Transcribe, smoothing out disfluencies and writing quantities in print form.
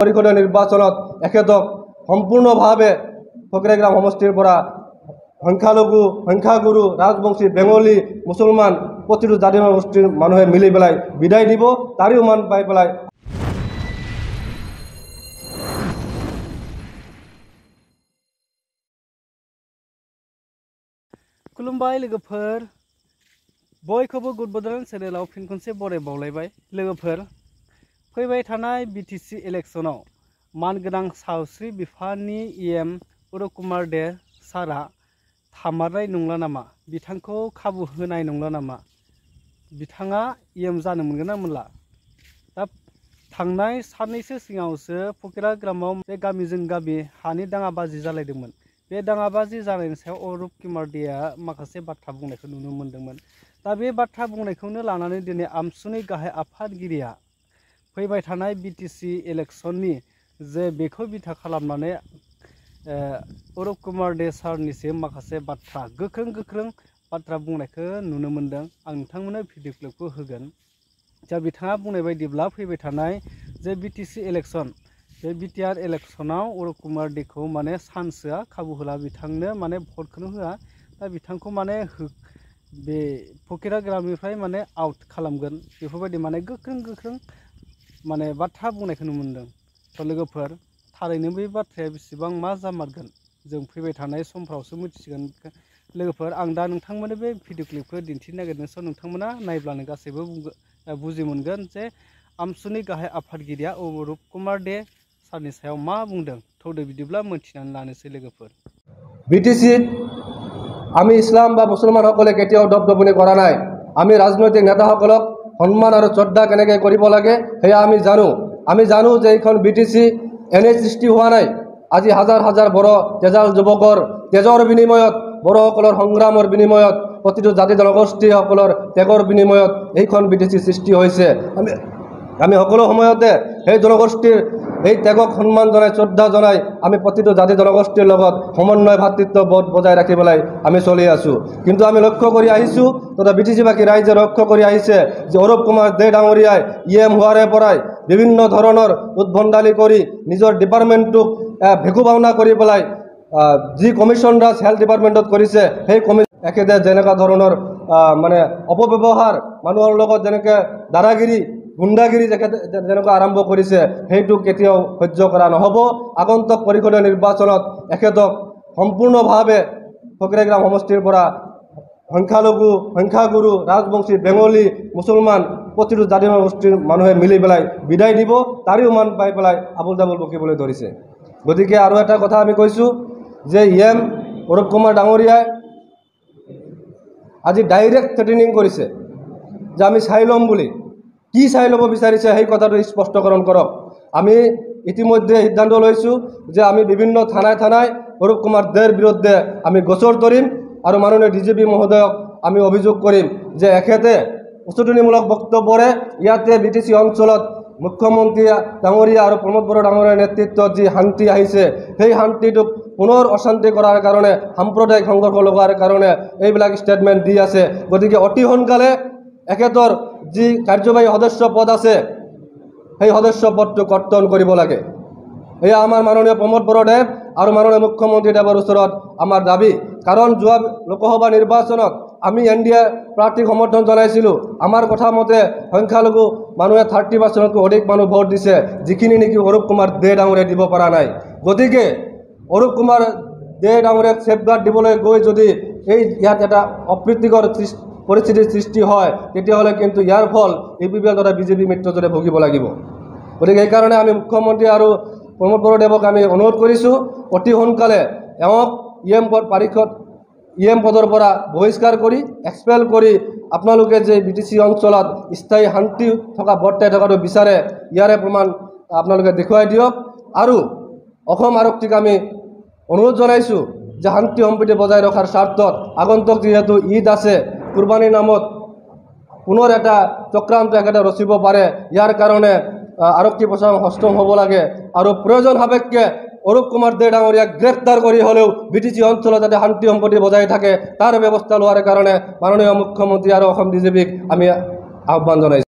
পৰিষদীয় নিৰ্বাচনত এখেতক সম্পূৰ্ণভাৱে ফকৰাইগ্ৰাম সমষ্টিৰ পৰা সংখ্যাগুৰু ৰাজবংশী বেঙ্গলী মুছলমান প্ৰতিটো জাতি জনগোষ্ঠীৰ মানুহে মিলি পেলাই বিদায় দিব। তাৰিও মান পাই পেলাই खुलुमबाय लोगोफोर बयखौबो गुड बडलेण्ड चेनेलाव फिन खनसे बराय बावलायबाय। लोगोफोर फैबाय थानाय बिटिसि इलेक्शनाव मानगोनां सावस्रि बिफाननि EM उरुप कुमार दे सारा थामारनाय नंला नामा? बिथांखौ खाबु होनाय नंला नामा? बिथाङा EM जानो मोनगोन ना मोनला? दा थांनाय साननैसो सिगाङावसो फकिराग्रामाव बे गामिजों गामि हानि दाङाबाजि जालायदोंमोन। बे दाङाबाजि जानायनि सायाव उरुप कुमार देआ माखासे बाथ्रा बुंनायखौ नुनो मोन्दोंमोन। दा बे बाथ्रा बुंनायखौनो लानानै दिनै आमसुनि गाहाय आफादगिरिया फैबाय थानाय बिटिसि इलेक्शननि जे बेखौ बिथा खालामनानै उरुप कुमार दे सारनिसिम माखासे बाथ्रा गोख्रों बाथ्रा बुंनायखौ नुनो मोन्दों। आं नोंथांमोननो भिडिअ क्लिपखौ होगोन। दा बिथाङा बुंनाय बायदिब्ला फैबाय थानाय जे बिटिसि इलेक्शन बे बिटिआर इलेक्शनाव उरुप कुमार देखौ माने सान्सआ खाबु होला, बिथांनो माने भटखौनो होआ। दा बिथांखौ माने बे फकिराग्रामनिफ्राय माने आउट खालामगोन, बेफोरबायदि माने गोख्रों माने बाथ्रा बुंनायखौ नुनो मोन्दों। थ' लोगोफोर थारैनो बे बाथ्राया बेसेबां मा जामारगोन जों फैबाय थानाय समफ्रावसो मिथिसिगोन। लोगोफोर आं दा नोंथांमोननो बे भिडिअ क्लिपखौ दिन्थिनो नागिरदों, स' नोंथांमोना नायब्लानो गासैबो बुजि मोनगोन जे आमसुनि गाहाय आफादगिरिया उरुप कुमार दे सारनि सायाव मा बुंदों। थौदो बिदिब्ला मोनथिनानै लानोसै लोगोफोर। বিটিচিত আমি ইছলাম বা মুছলমানসকলে কেতিয়াও দপদপনি কৰা নাই। আমি ৰাজনৈতিক নেতাসকলক সন্মান আৰু শ্ৰদ্ধা কেনেকৈ কৰিব লাগে সেয়া আমি জানো যে এইখন বিটিচি এনেই সৃষ্টি হোৱা নাই। আজি হাজাৰ বড়ো তেজাল যুৱকৰ তেজৰ বিনিময়ত, বড়োসকলৰ সংগ্ৰামৰ বিনিময়ত, প্ৰতিটো জাতি জনগোষ্ঠীসকলৰ ত্যাগৰ বিনিময়ত এইখন বিটিচি সৃষ্টি হৈছে। আমি সকলো সময়তে সেই জনগোষ্ঠীৰ এই ত্যাগক সন্মান জনাই, শ্ৰদ্ধা জনাই আমি প্ৰতিটো জাতি জনগোষ্ঠীৰ লগত সমন্বয় ভাতৃত্ববোধ বজাই ৰাখি পেলাই আমি চলি আছোঁ। কিন্তু আমি লক্ষ্য কৰি আহিছোঁ, তথা বিটিচিবাসী ৰাইজে লক্ষ্য কৰি আহিছে যে উৰুপ কুমাৰ দে ডাঙৰীয়াই EM হোৱাৰে পৰাই বিভিন্ন ধৰণৰ উদ্ভণ্ডালি কৰি নিজৰ ডিপাৰ্টমেণ্টটোক ভেকু ভাওনা কৰি পেলাই যি কমিশ্যন ৰাজ হেল্থ ডিপাৰ্টমেণ্টত কৰিছে, সেই একেদৰে যেনেকুৱা ধৰণৰ মানে অপব্যৱহাৰ মানুহৰ লগত যেনেকৈ দাদাগিৰি গুণ্ডাগিৰি যেনেকুৱা আৰম্ভ কৰিছে, সেইটো কেতিয়াও সহ্য কৰা নহ'ব। আগন্তুক পৰিষদীয় নিৰ্বাচনত এখেতক সম্পূৰ্ণভাৱে ফকৰাইগ্ৰাম সমষ্টিৰ পৰা সংখ্যাগুৰু ৰাজবংশী বেঙ্গলী মুছলমান প্ৰতিটো জাতি জনগোষ্ঠীৰ মানুহে মিলি পেলাই বিদায় দিব। তাৰিও মান পাই পেলাই আবুল তাবুল বকিবলৈ ধৰিছে। গতিকে আৰু এটা কথা আমি কৈছোঁ যে EM উৰুপ কুমাৰ ডাঙৰীয়াই আজি ডাইৰেক্ট থ্ৰেটেনিং কৰিছে যে আমি চাই ল'ম বুলি। কি চাই ল'ব বিচাৰিছে সেই কথাটো স্পষ্টকৰণ কৰক। আমি ইতিমধ্যে সিদ্ধান্ত লৈছোঁ যে আমি বিভিন্ন থানায় উৰুপ কুমাৰ দেৰ বিৰুদ্ধে আমি গোচৰ তৰিম আৰু মাননীয় DGP মহোদয়ক আমি অভিযোগ কৰিম যে এখেতে উচতনিমূলক বক্তব্যৰে ইয়াতে বিটিচি অঞ্চলত মুখ্যমন্ত্ৰী ডাঙৰীয়া আৰু প্ৰমোদ বড়ো ডাঙৰীয়াৰ নেতৃত্বত যি শান্তি আহিছে, সেই শান্তিটোক পুনৰ অশান্তি কৰাৰ কাৰণে, সাম্প্ৰদায়িক সংঘৰ্ষ লগোৱাৰ কাৰণে এইবিলাক ষ্টেটমেণ্ট দি আছে। গতিকে অতি সোনকালে এখেতৰ যি কাৰ্যবাহী সদস্য পদ আছে, সেই সদস্য পদটো কৰ্তন কৰিব লাগে। এয়া আমাৰ মাননীয় প্ৰমোদ বড়োদেৱ আৰু মাননীয় মুখ্যমন্ত্ৰী দেৱৰ ওচৰত আমাৰ দাবী। কাৰণ যোৱা লোকসভা নিৰ্বাচনত আমি NDA প্ৰাৰ্থীক সমৰ্থন জনাইছিলোঁ। আমাৰ কথা মতে সংখ্যালঘু মানুহে 30%তকৈ অধিক মানুহ ভোট দিছে, যিখিনি নেকি উৰুপ কুমাৰ দে ডাঙৰীয়াই দিব পৰা নাই। গতিকে উৰুপ কুমাৰ দে ডাঙৰীয়াক ছেফগাৰ্ড দিবলৈ গৈ যদি ইয়াত এটা অপ্ৰীতিকৰ পৰিস্থিতিৰ সৃষ্টি হয়, তেতিয়াহ'লে কিন্তু ইয়াৰ ফল APPL তথা BJP মিত্ৰজোঁটে ভুগিব লাগিব। গতিকে সেইকাৰণে আমি মুখ্যমন্ত্ৰী আৰু প্ৰমোদ বড়োদেৱক আমি অনুৰোধ কৰিছোঁ, অতি সোনকালে এওঁক EM পদৰ পৰা বহিষ্কাৰ কৰি এক্সপেল কৰি আপোনালোকে যে বিটিচি অঞ্চলত স্থায়ী শান্তি বৰ্তাই থকাটো বিচাৰে, ইয়াৰে প্ৰমাণ আপোনালোকে দেখুৱাই দিয়ক। আৰু অসম আৰক্ষীক আমি অনুৰোধ জনাইছোঁ যে শান্তি সম্প্ৰীতি বজাই ৰখাৰ স্বাৰ্থত আগন্তুক যিহেতু ঈদ আছে, কুৰবানীৰ নামত পুনৰ এটা চক্ৰান্ত একেটা ৰচিব পাৰে। ইয়াৰ কাৰণে আৰক্ষী প্ৰশাসন সষ্টম হ'ব লাগে আৰু প্ৰয়োজন সাপেক্ষে উৰুপ কুমাৰ দে ডাঙৰীয়াক গ্ৰেপ্তাৰ কৰি হ'লেও বিটিচি অঞ্চলত যাতে শান্তি সম্প্ৰীতি বজাই থাকে তাৰ ব্যৱস্থা লোৱাৰ কাৰণে মাননীয় মুখ্যমন্ত্ৰী আৰু অসম DGPক আমি আহ্বান জনাইছোঁ।